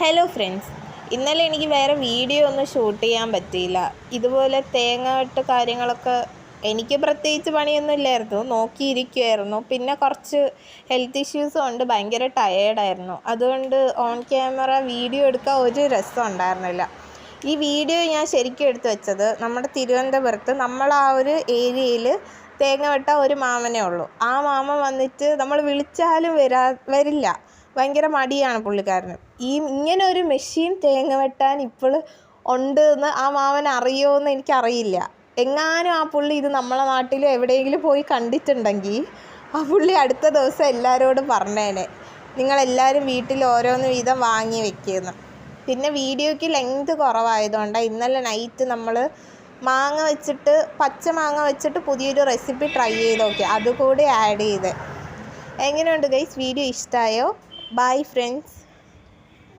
Hello friends, ഇന്നലെ എനിക്ക് വേറെ വീഡിയോ ഒന്നും ഷൂട്ട് ചെയ്യാൻ പറ്റിയില്ല. ഇതുപോലെ തേങ്ങ വെട്ട് കാര്യങ്ങളൊക്കെ എനിക്ക് പ്രത്യേകിച്ച് പണിയൊന്നും ഇല്ലായിരുന്നു, നോക്കിയിരിക്കുമായിരുന്നു. പിന്നെ കുറച്ച് ഹെൽത്ത് ഇഷ്യൂസും ഉണ്ട്, ഭയങ്കര ടയേർഡായിരുന്നു. അതുകൊണ്ട് ഓൺ ക്യാമറ വീഡിയോ എടുക്കാൻ ഒരു രസം ഉണ്ടായിരുന്നില്ല. ഈ വീഡിയോ ഞാൻ ശരിക്കും എടുത്തു വെച്ചത് നമ്മുടെ തിരുവനന്തപുരത്ത് നമ്മൾ ആ ഒരു ഏരിയയിൽ തേങ്ങ വെട്ടാൻ ഒരു മാമനേ ഉള്ളൂ. ആ മാമൻ വന്നിട്ട് നമ്മൾ വിളിച്ചാലും വരില്ല, ഭയങ്കര മടിയാണ് പുള്ളിക്കാരന്. ഇങ്ങനെ ഒരു മെഷീൻ തേങ്ങ വെട്ടാൻ ഇപ്പോൾ ഉണ്ട് എന്ന് ആ മാമൻ അറിയുമോയെന്ന് എനിക്കറിയില്ല. എങ്ങാനും ആ പുള്ളി ഇത് നമ്മളെ നാട്ടിൽ എവിടെയെങ്കിലും പോയി കണ്ടിട്ടുണ്ടെങ്കിൽ ആ പുള്ളി അടുത്ത ദിവസം എല്ലാവരോടും പറഞ്ഞേനെ, നിങ്ങളെല്ലാവരും വീട്ടിൽ ഓരോന്ന് വീതം വാങ്ങി വെക്കുന്നു. പിന്നെ വീഡിയോയ്ക്ക് ലെങ്ത് കുറവായതുകൊണ്ടാണ് ഇന്നലെ നൈറ്റ് നമ്മൾ പച്ച മാങ്ങ വെച്ചിട്ട് പുതിയൊരു റെസിപ്പി ട്രൈ ചെയ്ത് നോക്കി, അതുകൂടി ആഡ് ചെയ്ത്. എങ്ങനെയുണ്ട് ഗൈസ്? വീഡിയോ ഇഷ്ടമായോ? Bye friends.